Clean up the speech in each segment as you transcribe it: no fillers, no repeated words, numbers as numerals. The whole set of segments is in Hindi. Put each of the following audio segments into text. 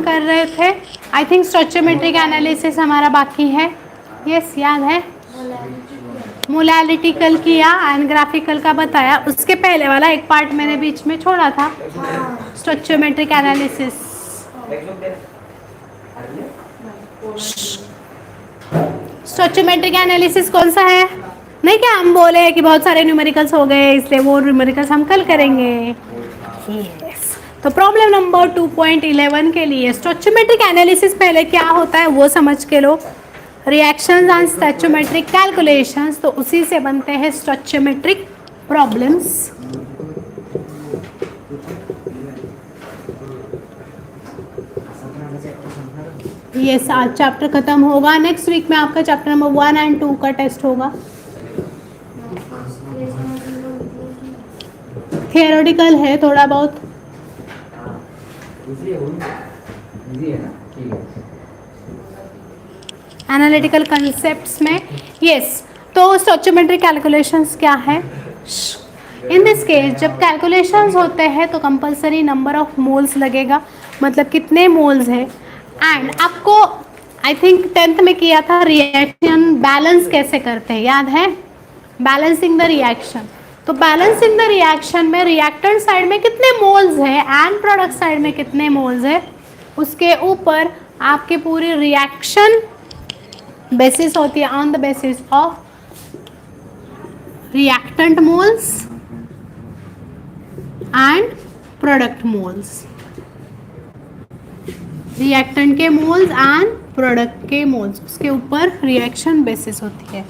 हम कर रहे थे? आई थिंक स्टोइचियोमेट्रिक एनालिसिस हमारा बाकी है। यस, याद है? मोलैलिटी कल किया एंड ग्राफिकल का बताया। उसके पहले वाला एक पार्ट मैंने बीच में छोड़ा था, स्टोइचियोमेट्रिक एनालिसिस। स्टोइचियोमेट्रिक एनालिसिस कौन सा है? नहीं, क्या हम बोले हैं कि बहुत सारे न्यूमेरिकल्स हो गए इसलिए वो न्यूमेरिकल्स हम कल करेंगे। यस, तो प्रॉब्लम नंबर 2.11 के लिए स्टोइचियोमेट्रिक एनालिसिस पहले क्या होता है वो समझ के लो। रिएक्शंस एंड स्टोइचियोमेट्रिक कैलकुलेशंस, तो उसी से बनते हैं स्टोइचियोमेट्रिक प्रॉब्लम्स। ये आज चैप्टर खत्म होगा। नेक्स्ट वीक में आपका चैप्टर नंबर 1 एंड 2 का टेस्ट होगा। थियोरेटिकल है थोड़ा बहुत। एनालिटिकल कंसेप्ट्स में यस। तो स्टोइचियोमेट्रिक कैलकुलेशंस क्या है? इन दिस केस जब कैलकुलेशंस होते हैं तो कंपलसरी नंबर ऑफ मोल्स लगेगा, मतलब कितने मोल्स है। एंड आपको आई थिंक 10th में किया था रिएक्शन बैलेंस कैसे करते हैं, याद है? Balancing the reaction. तो बैलेंसिंग द रिएक्शन में रिएक्टेंट साइड में कितने मोल्स है एंड प्रोडक्ट साइड में कितने मोल्स है, उसके ऊपर आपके पूरी रिएक्शन बेसिस होती है on the basis of reactant moles and product moles. Reactant के मोल्स एंड प्रोडक्ट के मोल्स, उसके ऊपर रिएक्शन बेसिस होती है।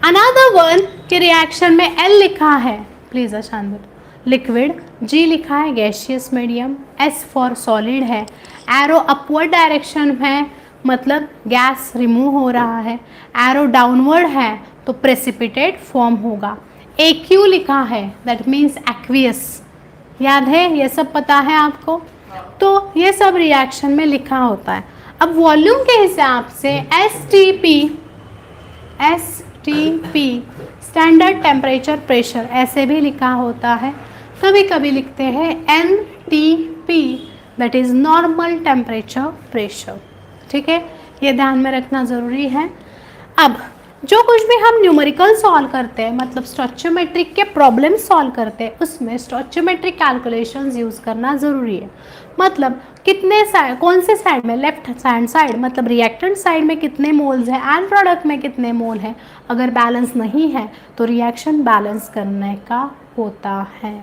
अनदर वन के रिएक्शन में L लिखा है, प्लीज अशांत, लिक्विड, G लिखा है gaseous medium, S for solid है, एरो अपवर्ड डायरेक्शन है मतलब गैस रिमूव हो रहा है, एरो डाउनवर्ड है तो प्रेसिपिटेट फॉर्म होगा। AQ लिखा है दैट मीन्स एक्वियस, याद है? ये सब पता है आपको? तो ये सब रिएक्शन में लिखा होता है। अब वॉल्यूम के हिसाब से STP स्टैंडर्ड टेम्परेचर प्रेशर ऐसे भी लिखा होता है। कभी कभी लिखते हैं NTP that is normal temperature pressure. ठीक है, ये ध्यान में रखना ज़रूरी है। अब जो कुछ भी हम न्यूमेरिकल सॉल्व करते हैं, मतलब स्टोइचियोमेट्रिक के प्रॉब्लम सॉल्व करते हैं, उसमें स्टोइचियोमेट्रिक कैलकुलेशंस यूज़ करना ज़रूरी है। मतलब कितने साइड, कौन से साइड में, लेफ्ट हैंड साइड मतलब रिएक्टेंट साइड में कितने मोल्स है एंड प्रोडक्ट में कितने मोल है। अगर बैलेंस नहीं है तो रिएक्शन बैलेंस करने का होता है।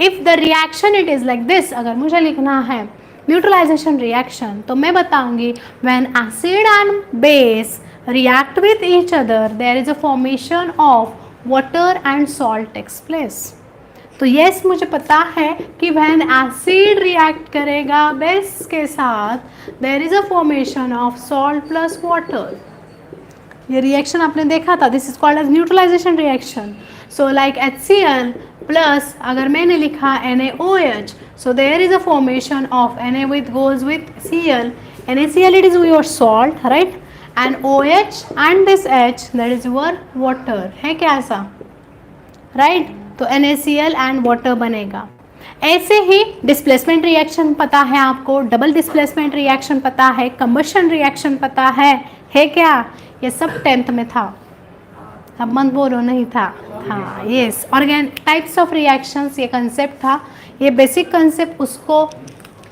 If the reaction it is like this, अगर मुझे लिखना है न्यूट्रलाइजेशन रिएक्शन, तो मैं बताऊंगी when acid and base react with each other there is a formation of water and salt takes place। तो यस, मुझे पता है कि when acid react करेगा बेस के साथ there is a formation of salt plus water। ये रिएक्शन आपने देखा था, this is called as neutralisation reaction. So like HCl plus अगर मैंने लिखा NaOH, so there is a formation of Na with goes with Cl, NaCl it is your salt, right? And OH and this H that is your water, है क्या ऐसा? राइट, तो NaCl एंड वाटर बनेगा। ऐसे ही डिस्प्लेसमेंट रिएक्शन पता है आपको, डबल डिस्प्लेसमेंट रिएक्शन पता है, कंबशन रिएक्शन पता है क्या? ये सब 10th में था, अब मत बोलो नहीं था। हाँ, yes, organ types of reactions ये कंसेप्ट था, ये बेसिक कंसेप्ट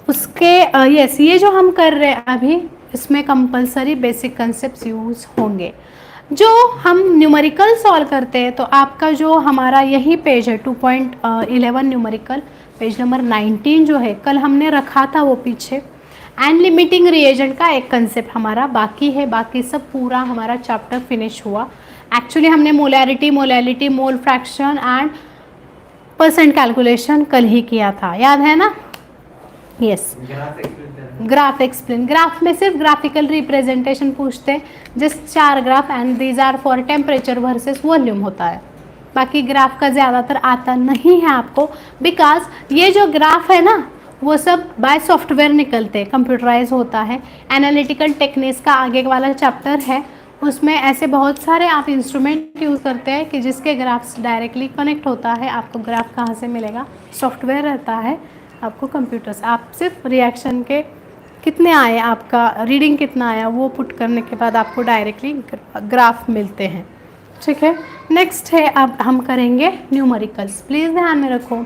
उसके यस, ये जो हम कर रहे हैं अभी इसमें कंपलसरी बेसिक कंसेप्ट यूज़ होंगे। जो हम न्यूमेरिकल सॉल्व करते हैं तो आपका जो हमारा यही पेज है 2.11 न्यूमेरिकल, पेज नंबर 19 जो है कल हमने रखा था वो पीछे। एंड लिमिटिंग रिएजेंट का एक कंसेप्ट हमारा बाकी है, बाकी सब पूरा हमारा चैप्टर फिनिश हुआ। एक्चुअली हमने molality, mole fraction and percent calculation कल ही किया था, याद है ना? यस, ग्राफ एक्सप्लेन, ग्राफ में सिर्फ ग्राफिकल रिप्रेजेंटेशन पूछते हैं, just 4 graph and these are for temperature versus volume होता है। बाकी ग्राफ का ज़्यादातर आता नहीं है आपको, बिकॉज ये जो ग्राफ है ना वो सब बाय सॉफ्टवेयर निकलते हैं, कंप्यूटराइज होता है। एनालिटिकल टेक्निक्स का आगे वाला चैप्टर है, उसमें ऐसे बहुत सारे आप इंस्ट्रूमेंट यूज़ करते हैं कि जिसके ग्राफ्स डायरेक्टली कनेक्ट होता है। आपको ग्राफ कहाँ से मिलेगा? सॉफ्टवेयर रहता है आपको कंप्यूटर से, आप सिर्फ रिएक्शन के कितने आए, आपका रीडिंग कितना आया, वो पुट करने के बाद आपको डायरेक्टली ग्राफ मिलते हैं। ठीक है, नेक्स्ट है अब हम करेंगे न्यूमेरिकल्स। प्लीज़ ध्यान में रखो,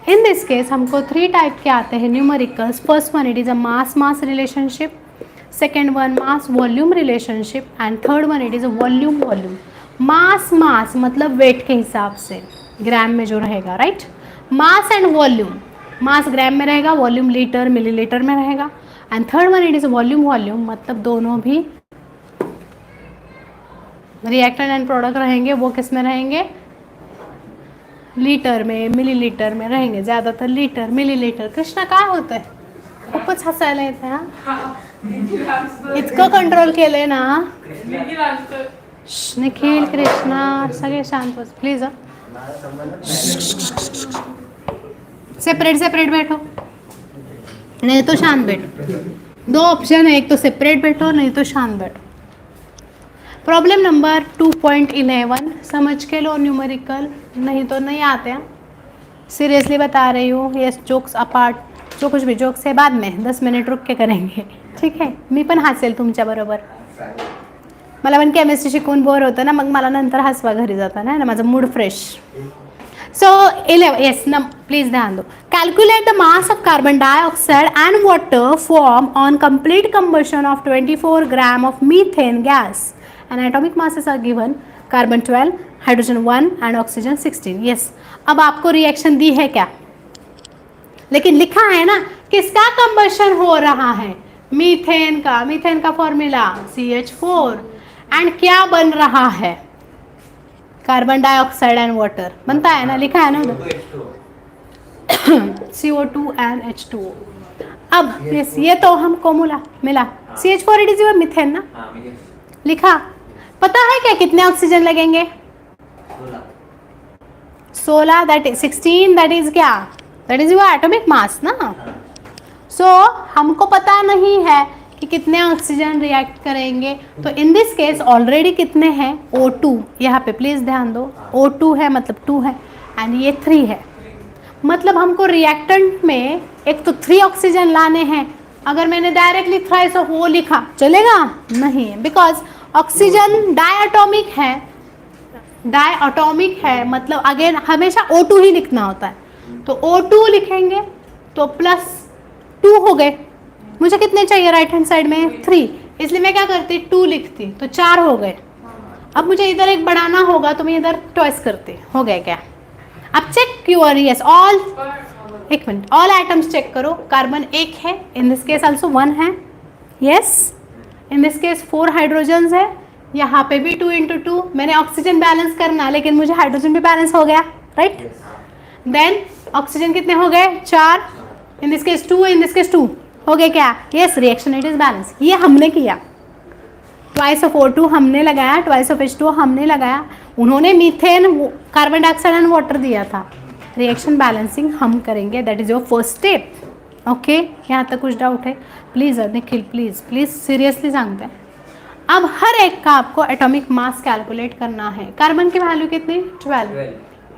इन दिस केस हमको 3 टाइप के आते हैं numericals. First one it is a mass mass relationship, second one mass volume relationship and third one it is a volume volume. Mass mass मतलब वेट के हिसाब से ग्राम में जो रहेगा, right. Mass and volume, mass gram में रहेगा, वॉल्यूम लीटर मिलीलीटर में रहेगा। And third one it is volume volume, मतलब दोनों भी रिएक्टेंट एंड प्रोडक्ट रहेंगे, वो किस में रहेंगे, लीटर में मिलीलीटर में रहेंगे, ज़्यादातर लीटर मिलीलीटर। कृष्णा काय होतं आहे, खूपच हसायला येतं हा, इतकं कंट्रोल केलंय ना। निखिल कृष्णा सगळे शांत बस प्लीज। सेपरेट सेपरेट बैठो, नहीं तो शांत बैठो। 2 ऑप्शन है, एक तो सेपरेट बैठो नहीं तो शांत बैठो। प्रॉब्लम नंबर 2.11 समझ के लो न्यूमेरिकल, नहीं तो नहीं आते हैं, सीरियसली बता रही हूँ। ये जोक्स अपार्ट, जो कुछ भी जोक्स है बाद में 10 मिनिट रुक के करेंगे, ठीक है। मी पण हसेल तुमच्याबरोबर, मला पण केमिस्ट्री शिकवून बोर होतं ना, मग मला नंतर हसवा घरी जाताना ना, माझा मूड फ्रेश। सो 11 येस न, प्लीज ध्यान दो। Calculate the mass of carbon dioxide and water form on complete combustion of 24 gram of methane gas and atomic masses are given, carbon 12, hydrogen 1 and oxygen 16। Yes, अब आपको रिएक्शन दी है क्या, लेकिन लिखा है ना किसका कंबशन हो रहा है, मीथेन का। मीथेन का फॉर्मूला CH4 एंड क्या बन रहा है, कार्बन डाइऑक्साइड एंड वाटर बनता है ना, लिखा है ना CO2 एंड H2O। अब ये तो हमको मिला CH4 it is your methane ना, लिखा। पता है क्या कितने ऑक्सीजन लगेंगे, 16, दैट इज 16, दैट इज क्या, that is your atomic mass ना। सो हमको पता नहीं है कि कितने ऑक्सीजन रिएक्ट करेंगे, तो इन दिस केस ऑलरेडी कितने हैं, O2 यहाँ पे प्लीज ध्यान दो, O2 है मतलब 2 है एंड ये 3 है, मतलब हमको रिएक्टेंट में एक तो 3 ऑक्सीजन लाने हैं। अगर मैंने डायरेक्टली थ्राइस ऑफ O लिखा चलेगा नहीं, बिकॉज ऑक्सीजन डायटोमिक है, डायटोमिक है मतलब अगेन हमेशा O2 ही लिखना होता है, तो O2 लिखेंगे तो +2 हो गए। मुझे कितने चाहिए राइट हैंड साइड में 3, इसलिए मैं क्या करती 2 लिखती, तो 4 हो गए। अब मुझे इधर एक बढ़ाना होगा तो मैं इधर ट्वाइस करती, हो गया क्या। अब चेक योर यस ऑल, एक मिनट, ऑल आइटम्स चेक करो। कार्बन 1 है, इन दिस केस आल्सो 1 है, yes. In this case 4 hydrogens है, यहाँ पे भी 2 × 2। मैंने ऑक्सीजन बैलेंस करना, लेकिन मुझे हाइड्रोजन भी बैलेंस हो गया, राइट। देन ऑक्सीजन कितने हो गए 4, in this case 2, in this case 2 हो गए क्या, yes, reaction it is balance. ये हमने किया, ट्वाइस ऑफ O2 हमने लगाया, ट्वाइस ऑफ H2O हमने लगाया, उन्होंने methane carbon dioxide and water दिया था। रिएक्शन बैलेंसिंग हम करेंगे, that is your first step, okay. यहाँ तक कुछ डाउट है please Nikhil, please please seriously सांगते हैं। अब हर एक का आपको एटॉमिक मास कैलकुलेट करना है। कार्बन की वैल्यू कितनी 12,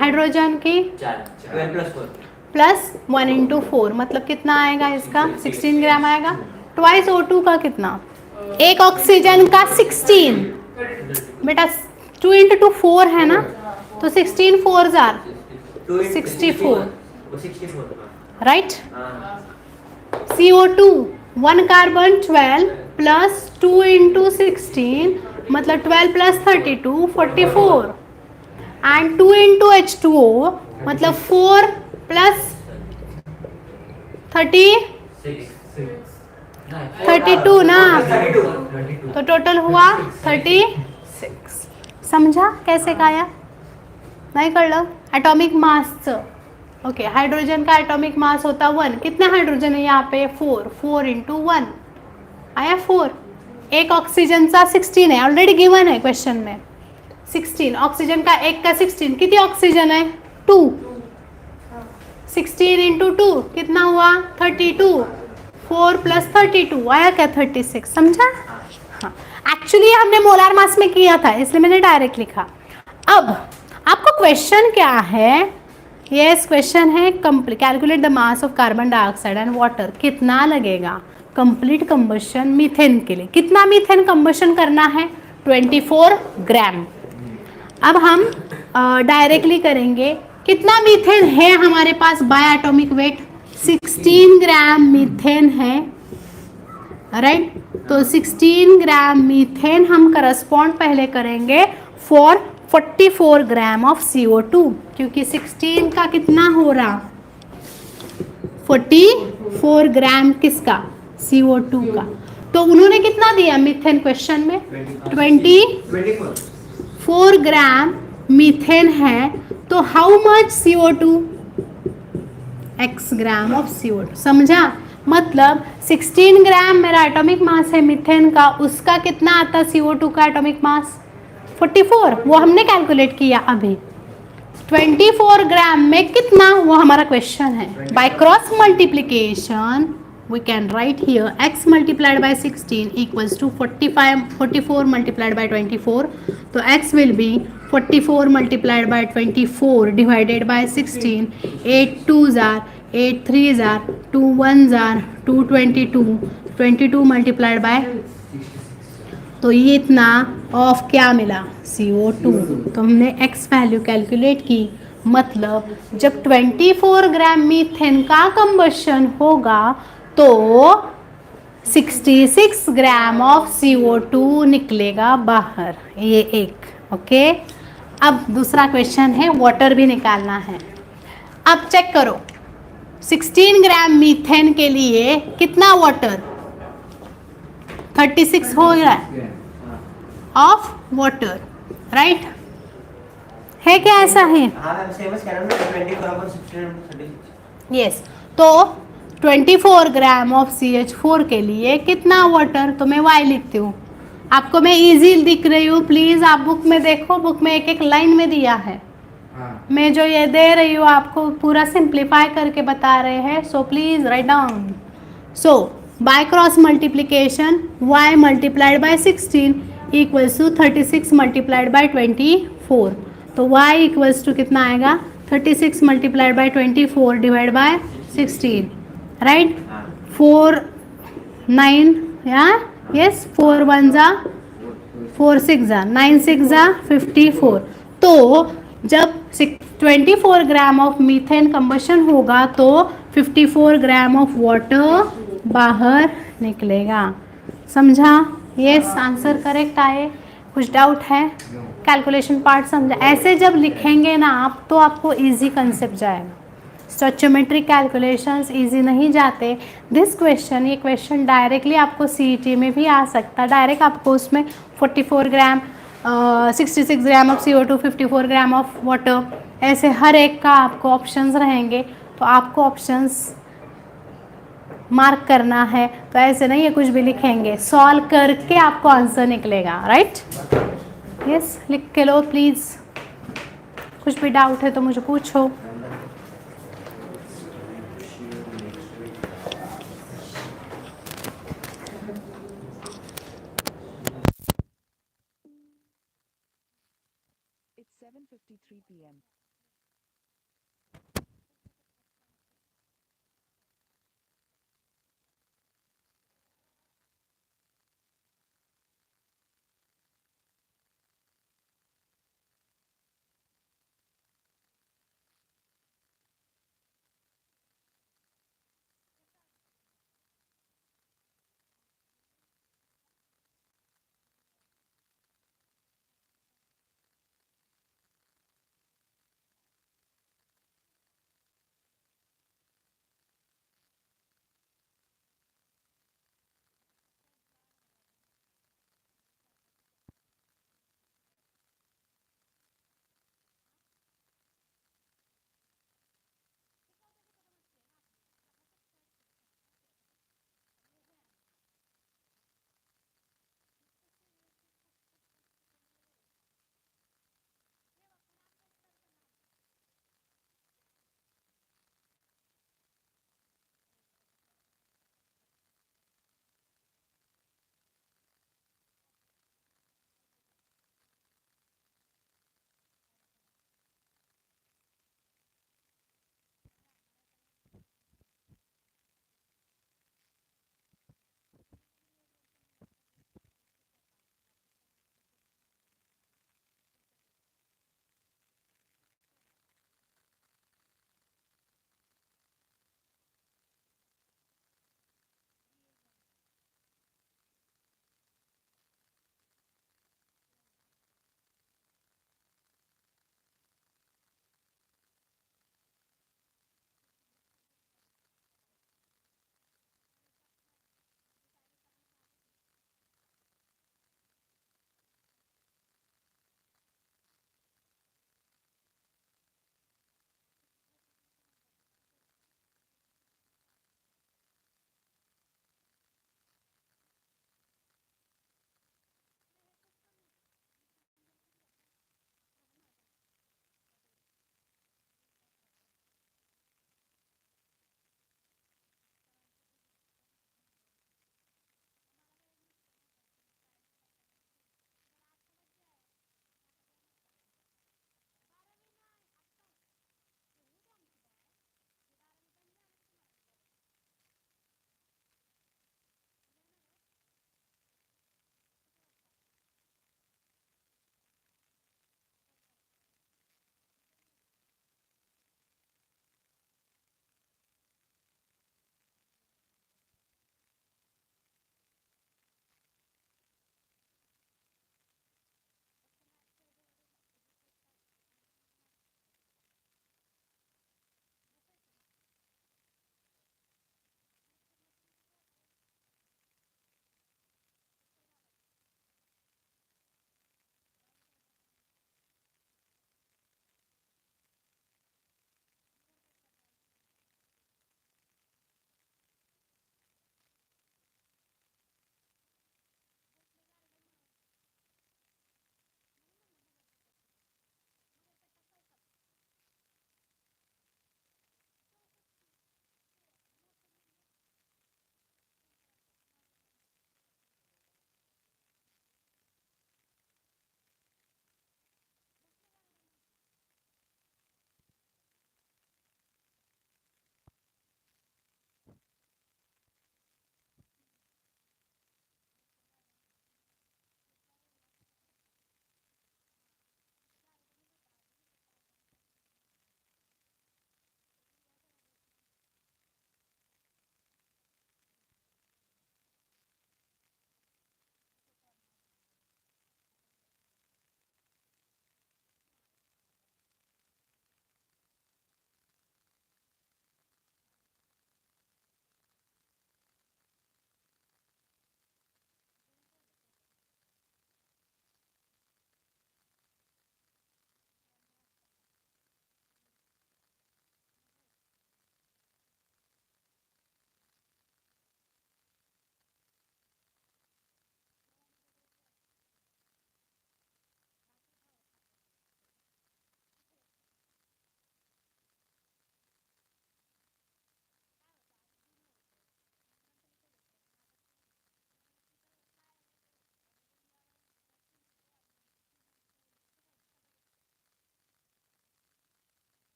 हाइड्रोजन की 12 प्लस 1 × 4 मतलब कितना आएगा इसका 16 ग्राम आएगा। ट्वाइस O2 का कितना, एक ऑक्सीजन का 16, बेटा 2 × 2 4 है ना, तो 16 4s are 64, right. CO2 1 carbon 12 plus 2 × 16 मतलब 12 + 32 44 एंड 2 × H2O मतलब 4 + 32 ना, तो टोटल हुआ 36। समझा कैसे काया, नाही कळलं। एटॉमिक मासचं, ओके। हाइड्रोजन का एटॉमिक मास होता 1, कितने हाइड्रोजन है यहाँ पे 4, 4 × 1 आया 4। एक ऑक्सीजन का 16 है, ऑलरेडी गिवन है क्वेश्चन में 16, ऑक्सीजन का एक का 16, कितनी ऑक्सीजन है 2, 16 × 2 कितना हुआ 32, 4 + 32 आया क्या 36, समझा। हाँ, एक्चुअली हमने मोलार मास में किया था इसलिए मैंने डायरेक्ट लिखा। अब आपको क्वेश्चन क्या है, यस क्वेश्चन है calculate the mass of carbon dioxide and water, कितना लगेगा। कंप्लीट कंबशन मीथेन के लिए कितना मीथेन कंबशन करना है? 24 ग्राम। अब हम डायरेक्टली करेंगे, कितना मीथेन है हमारे पास by atomic weight? 16 gram methane है, राइट। तो 16 ग्राम मीथेन हम करस्पॉन्ड पहले करेंगे फॉर 44 ग्राम ऑफ CO2, क्योंकि 16 का कितना हो रहा? 44 ग्राम किसका? CO2 का। तो उन्होंने कितना दिया मीथेन क्वेश्चन में? 24 ग्राम मीथेन है, तो how much CO2? x gram of CO2। समझा? मतलब 16 ग्राम मेरा एटॉमिक मास है मीथेन का, उसका कितना आता CO2 का एटॉमिक मास? 44, वो हमने कैलकुलेट किया अभी। 24 ग्राम में कितना, वो हमारा क्वेश्चन है। Bye cross multiplication we can write here x multiplied by 16 equals to 44 multiplied by 24. तो x will be 44 multiplied by 24 divided by 16. 8 2s are 8 3s are 2 1s are 222. 22 multiplied by, तो ये इतना ऑफ क्या मिला? CO2। तो हमने x वैल्यू कैलकुलेट की, मतलब जब 24 ग्राम मीथेन का कंबशन होगा तो 66 ग्राम ऑफ CO2 निकलेगा बाहर, ये एक। ओके, अब दूसरा क्वेश्चन है, वाटर भी निकालना है। अब चेक करो, 16 ग्राम मीथेन के लिए कितना वाटर? 36 हो रहा है ऑफ वाटर, राइट है क्या? ऐसा है? यस। तो 24 ग्राम ऑफ CH4 के लिए कितना वाटर? तो मैं y लिखती हूँ, आपको मैं इजी दिख रही हूँ, प्लीज आप बुक में देखो, बुक में एक एक लाइन में दिया है। मैं जो ये दे रही हूँ आपको पूरा सिंप्लीफाई करके बता रहे हैं, so please write down. So by cross multiplication y multiplied by 16 equals to 36 multiplied by 24। तो y इक्वल्स टू कितना आएगा? 36 multiplied by 24 divide by 16, right. 4 9 या यस, 4 1 जा 4 6 जा 9 6 जा 54। तो जब 24 ग्राम ऑफ मीथेन कंबशन होगा तो 54 ग्राम ऑफ वाटर बाहर निकलेगा। समझा? यस, आंसर करेक्ट आए? कुछ डाउट है? कैलकुलेशन पार्ट समझा? ऐसे जब लिखेंगे ना आप तो आपको इजी कंसेप्ट जाएगा, स्टोइचियोमेट्रिक कैलकुलेशंस इजी नहीं जाते। दिस क्वेश्चन, ये क्वेश्चन डायरेक्टली आपको CET में भी आ सकता है। डायरेक्ट आपको उसमें 44 ग्राम 66 gram of CO2 54 gram of water, ऐसे हर एक का आपको ऑप्शंस रहेंगे, तो आपको ऑप्शंस मार्क करना है। तो ऐसे नहीं है कुछ भी लिखेंगे, सॉल्व करके आपको आंसर निकलेगा, राइट। यस, लिख के लो प्लीज़। कुछ भी डाउट है तो मुझे पूछो। It's 7:53 p.m.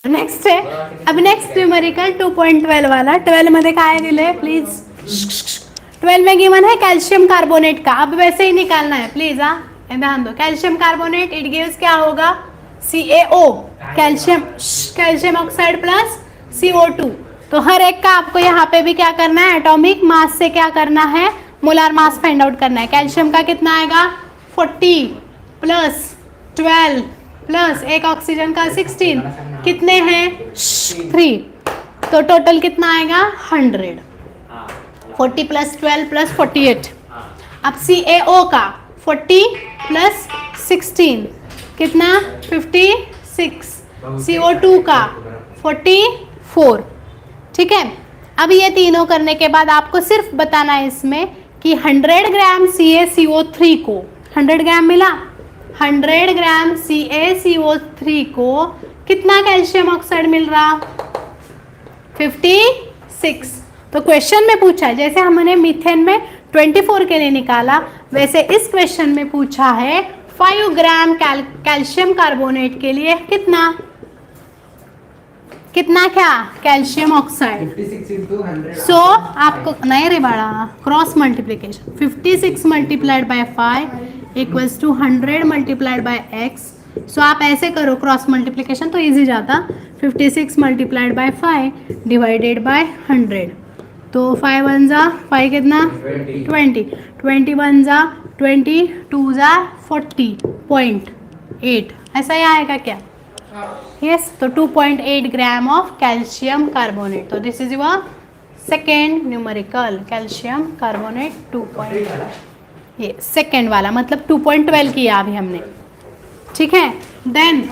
नेक्स्ट है, अब नेक्स्ट न्यूमेरिकल 2.12 वाला. 12 मध्ये काय दिले प्लीज. 12 में गिवन है कैल्शियम कार्बोनेट का. अब वैसे ही निकालना है प्लीज. ध्यान दो. कैल्शियम कार्बोनेट इट गिव्स क्या होगा, CaO, calcium oxide plus CO2. तो हर एक का आपको यहाँ पे भी क्या करना है, एटॉमिक मास से क्या करना है, मोलार मास फाइंड आउट करना है. कैल्शियम का कितना आएगा 40 प्लस 12 प्लस एक ऑक्सीजन का 16, कितने हैं 3. तो टोटल कितना आएगा 100. 40 प्लस 12 प्लस 48. अब CaO का 40 प्लस 16 कितना 56. CO2 का 44. ठीक है. अब ये तीनों करने के बाद आपको सिर्फ बताना है इसमें कि 100 ग्राम CaCO3 को 100 ग्राम मिला. 100 ग्राम CaCO3 को कितना कैल्शियम ऑक्साइड मिल रहा 56. तो क्वेश्चन में पूछा है, जैसे हमने मीथेन में 24 के लिए निकाला, वैसे इस क्वेश्चन में पूछा है 5 ग्राम कैल्शियम कार्बोनेट के लिए कितना क्या कैल्शियम ऑक्साइड. 56 into 100. सो आपको नहीं रे बड़ा, cross multiplication 56 multiplied by 5 equals to 100 multiplied by x. So आप ऐसे करो क्रॉस मल्टीप्लिकेशन तो इजी जाता. 56 मल्टीप्लाइड बाय 5 डिवाइडेड बाय 100. तो 5 1 जा 5 कितना 20, 20 1 जा 20, 2 जा 40.8. ऐसा ही आएगा क्या. यस. तो 2.8 ग्राम ऑफ कैल्शियम कार्बोनेट. तो this is your second numerical, calcium carbonate 2. ये सेकेंड वाला मतलब 2.12 किया अभी हमने. ठीक है. देन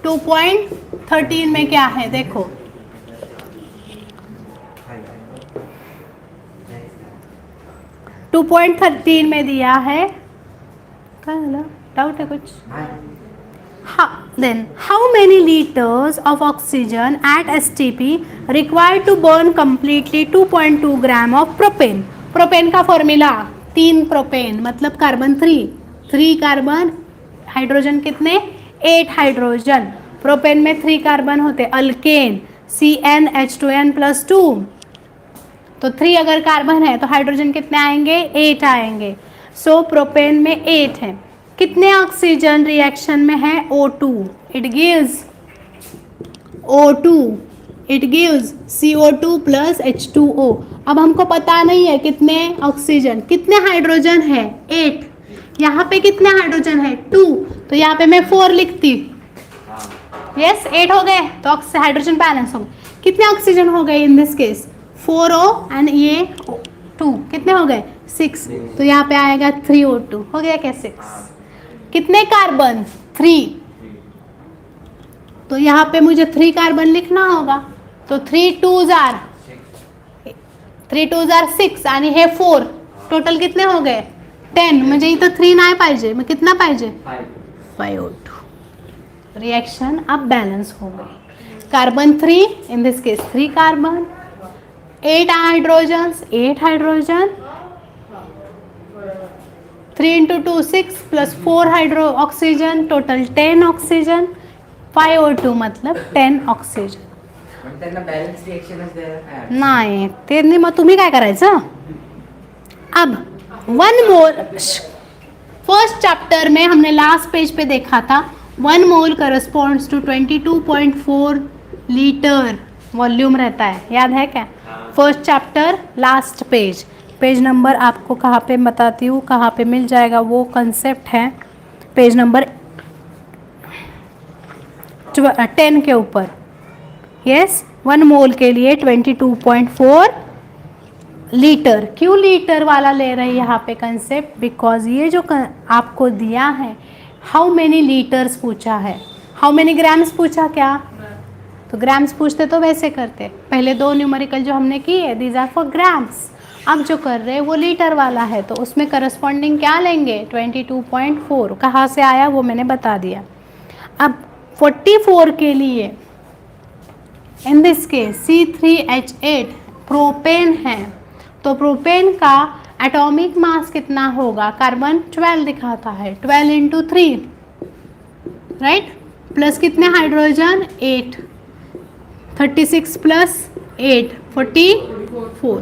2.13 में क्या है देखो. टू 2.13 में दिया है, क्या डाउट है कुछ. Then how many liters of oxygen at STP required to burn completely 2.2 gram of propane. Propane का फॉर्मूला 3 प्रोपेन मतलब कार्बन 3 कार्बन, हाइड्रोजन कितने 8 हाइड्रोजन. प्रोपेन में 3 कार्बन होते, अल्केन CnH2n प्लस 2. तो 3 अगर कार्बन है तो हाइड्रोजन कितने आएंगे 8 आएंगे. सो प्रोपेन में 8 है. कितने ऑक्सीजन रिएक्शन में है O2. It gives O2, it gives CO2 plus H2O. अब हमको पता नहीं है कितने ऑक्सीजन, कितने हाइड्रोजन है 8. यहाँ पे कितने हाइड्रोजन है 2. तो यहाँ पे मैं 4 लिखती. यस 8 हो गए तो हाइड्रोजन बैलेंस हो गए. कितने ऑक्सीजन हो गए in this case 4O and ये 2 कितने हो गए 6. तो यहाँ पे आएगा 3O2 हो गया क्या 6. कितने कार्बन 3. तो यहाँ पे मुझे 3 कार्बन लिखना होगा. तो 3 2s are 6 आणि हे 4. टोटल कितने हो गए 10. म्हणजे इथं 3 नाही पाहिजे, मग कितना पाहिजे 5O2. रिएक्शन अब बैलेंस हो गई. Carbon 3 in this case 3 carbon, 8 hydrogen 3 into 2 6 plus 4 hydro oxygen, total 10 oxygen. 5O2 मतलब 10 ऑक्सीजन. त्यांना बॅलन्स रिएक्शनच द्यायला नाही ते नाही. मग तुम्ही काय करायचं. अब 1 मोल फर्स्ट चैप्टर में हमने लास्ट पेज पे देखा था 1 मोल करस्पॉन्ड्स टू 22.4 लीटर वॉल्यूम रहता है, याद है क्या. First chapter last page number आपको कहाँ पे बताती हूँ, कहाँ पे मिल जाएगा वो कंसेप्ट है. पेज नंबर 10 के ऊपर. यस 1 मोल के लिए 22.4 लीटर. क्यों लीटर वाला ले रहे हैं यहाँ पे कंसेप्ट, बिकॉज ये जो आपको दिया है हाउ मेनी लीटर्स पूछा है, हाउ मेनी ग्राम्स पूछा क्या. तो ग्राम्स पूछते तो वैसे करते. पहले 2 न्यूमेरिकल जो हमने किए दीज आर फॉर ग्राम्स. अब जो कर रहे हैं वो लीटर वाला है, तो उसमें करस्पॉन्डिंग क्या लेंगे 22.4. कहाँ से आया वो मैंने बता दिया. अब 44 के लिए in this case C3H8 propane है. तो प्रोपेन का एटॉमिक मास कितना होगा, कार्बन 12 दिखाता है, 12 into 3 राइट, प्लस कितने hydrogen 8. 36 plus 8 44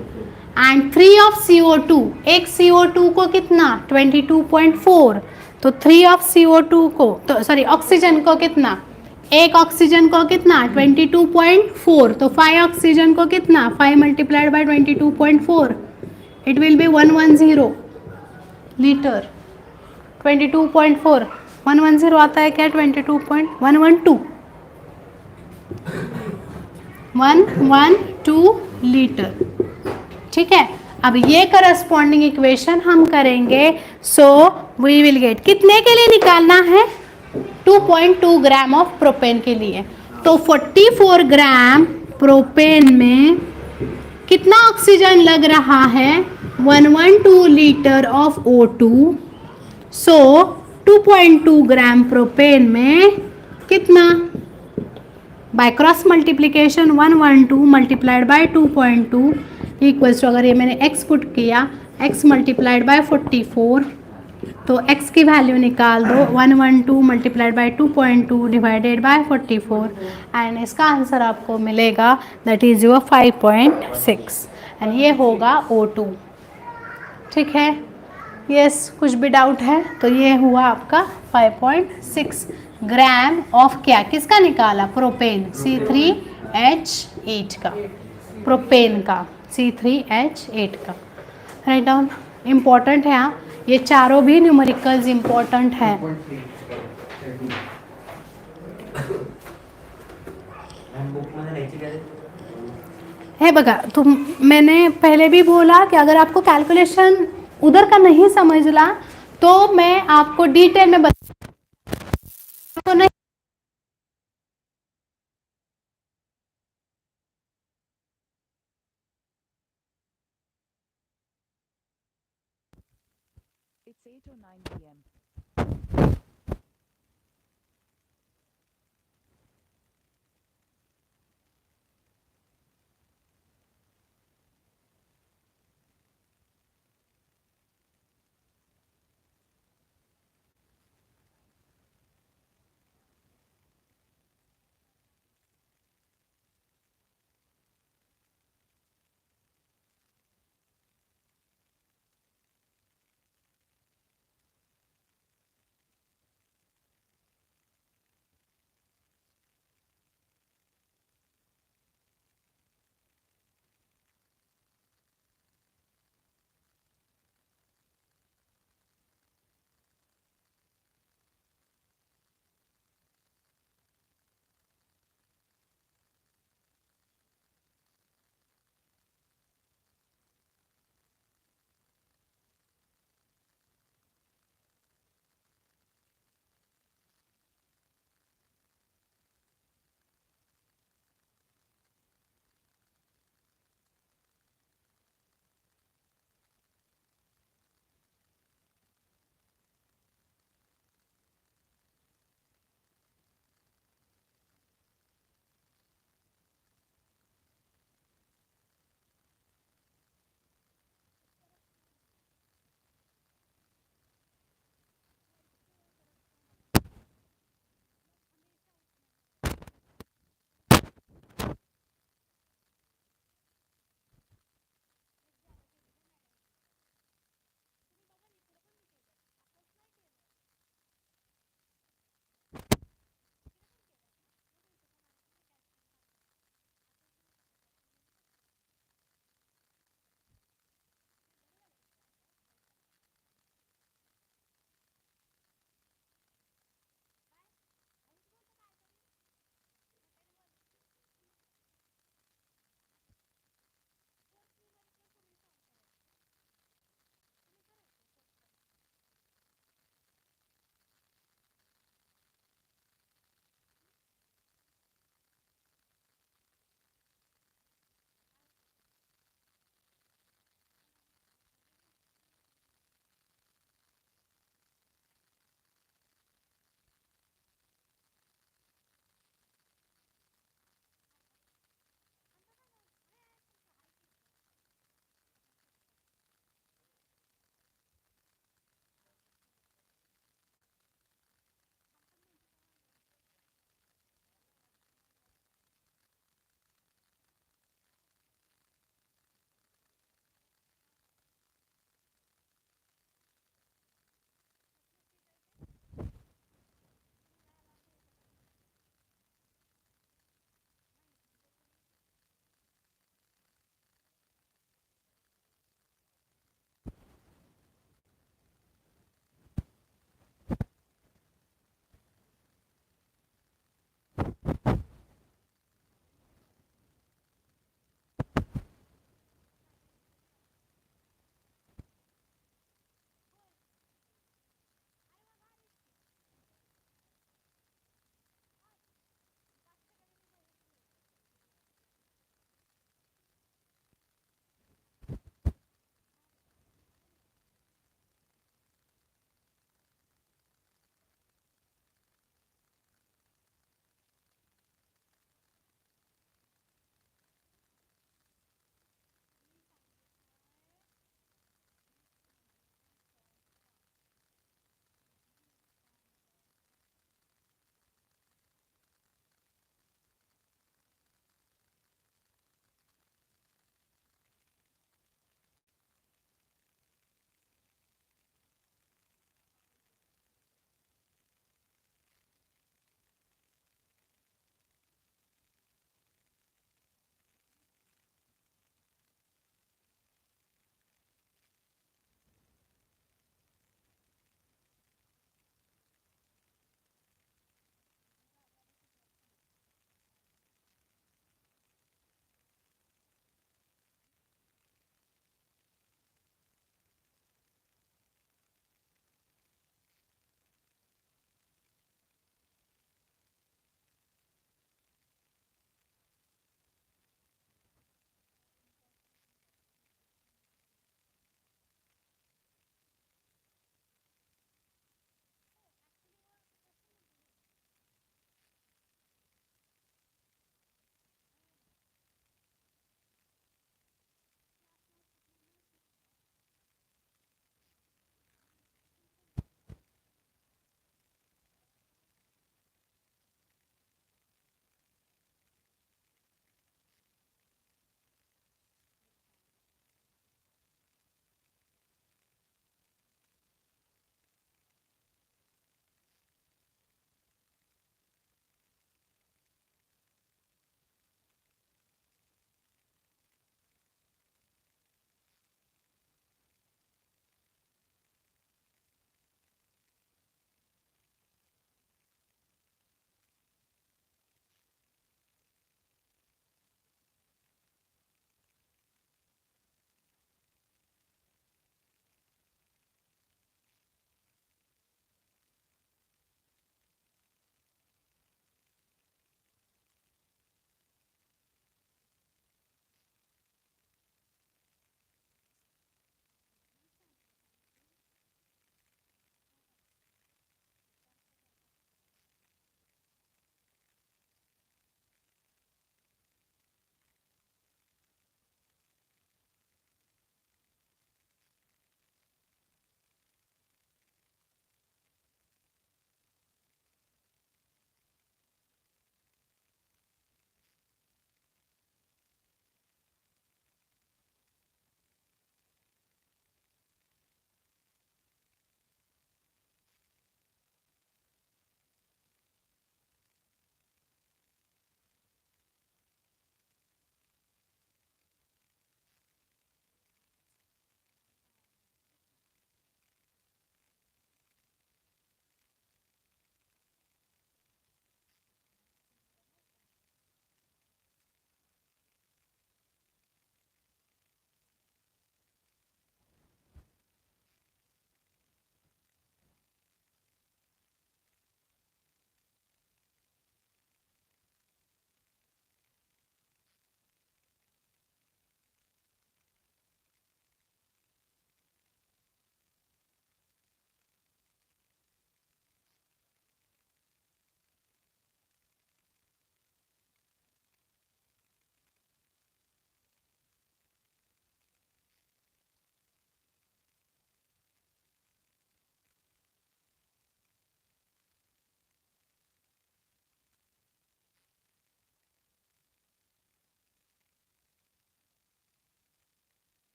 and 3 of CO2, एक CO2 को कितना 22.4, तो 3 ऑफ CO2 को तो सॉरी ऑक्सीजन को कितना, एक ऑक्सीजन को कितना 22.4, तो 5 ऑक्सीजन को कितना 5 multiplied by 22.4, it will be 110 litre. 22.4 110 आता है क्या 22.112 112 लीटर। ठीक है, अब ये करस्पॉन्डिंग इक्वेशन हम करेंगे। सो वी विल गेट, कितने के लिए निकालना है 2.2 ग्राम ऑफ प्रोपेन के लिए, तो 44 ग्राम प्रोपेन में कितना ऑक्सीजन लग रहा है 112 litre of O2। So 2.2 gram propane में कितना, by cross multiplication 112 multiplied by 2.2 equals to, अगर ये मैंने x पुट किया x मल्टीप्लाइड बाय 44, तो x की वैल्यू निकाल दो 112 multiplied by 2.2 divided by 44 and इसका आंसर आपको मिलेगा दैट इज योर 5.6 एंड ये होगा O2। ठीक है, यस कुछ भी डाउट है तो ये हुआ आपका 5.6 ग्राम ऑफ क्या, किसका निकाला प्रोपेन C3H8 का, प्रोपेन का C3H8 का। राइट डाउन, इम्पॉर्टेंट है हाँ, ये चारों भी न्यूमेरिकल्स इम्पॉर्टेंट है। 2.3 है बघा तुम, मैंने पहले भी बोला कि अगर आपको कैलकुलेशन उधर का नहीं समझला तो मैं आपको डिटेल में बता नहीं। It's 8 or 9 p.m.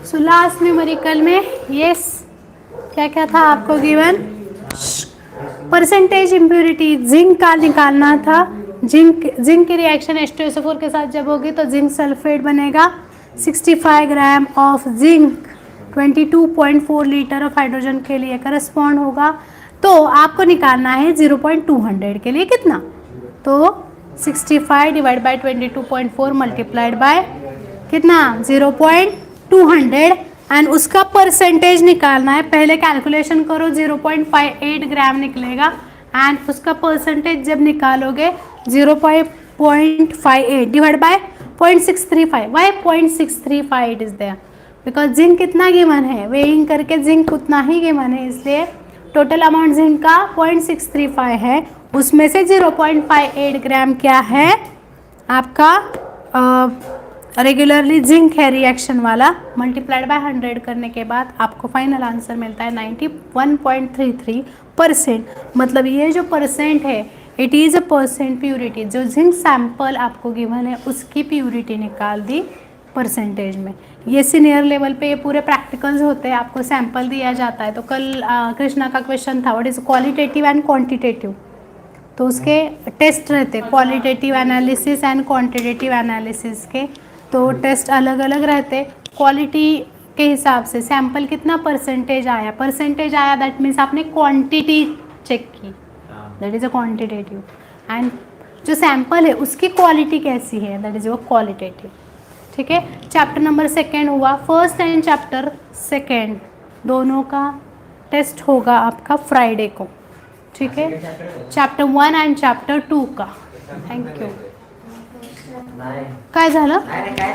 So last numerical में यस क्या क्या था आपको गिवन, परसेंटेज इम्प्योरिटी जिंक का निकालना था। जिंक की रिएक्शन H2SO4 के साथ जब होगी तो जिंक सल्फेट बनेगा। 65 gram of zinc 22.4 litre of hydrogen के लिए करस्पॉन्ड होगा। तो आपको निकालना है 0.200 के लिए कितना, तो 65 डिवाइड बाय 22.4 मल्टीप्लाइड बाय कितना 0.200 एंड उसका परसेंटेज निकालना है। पहले कैलकुलेशन करो, 0.58 ग्राम निकलेगा एंड उसका परसेंटेज जब निकालोगे 0.58 divide by 0.635। Why 0.635 it is there because zinc कितना गिवन है, वेइंग करके जिंक उतना ही गिवन है, इसलिए टोटल अमाउंट जिंक का 0.635 है, उसमें से 0.58 ग्राम क्या है आपका रेगुलरली जिंक है रिएक्शन वाला, मल्टीप्लाइड बाय 100 करने के बाद आपको फाइनल आंसर मिलता है 91.33%। मतलब ये जो परसेंट है it is a percent purity, जो जिंक सैंपल आपको गिवन है उसकी प्यूरिटी निकाल दी परसेंटेज में। ये सीनियर लेवल पे ये पूरे प्रैक्टिकल्स होते हैं, आपको सैंपल दिया जाता है। तो कल कृष्णा का क्वेश्चन था what is qualitative and quantitative, तो उसके टेस्ट रहते qualitative analysis and quantitative analysis के, तो टेस्ट अलग अलग रहते। क्वालिटी के हिसाब से सैंपल कितना परसेंटेज आया, परसेंटेज आया दैट मीन्स आपने क्वांटिटी चेक की, that is a quantitative. And जो सैंपल है उसकी क्वालिटी कैसी है, दैट इज़ योर क्वालिटेटिव। ठीक है, चैप्टर नंबर 2 हुआ, फर्स्ट एंड चैप्टर 2 दोनों का टेस्ट होगा आपका फ्राइडे को। ठीक है, चैप्टर 1 एंड चैप्टर 2 का। थँक्यू। काय झालं? काय नाही.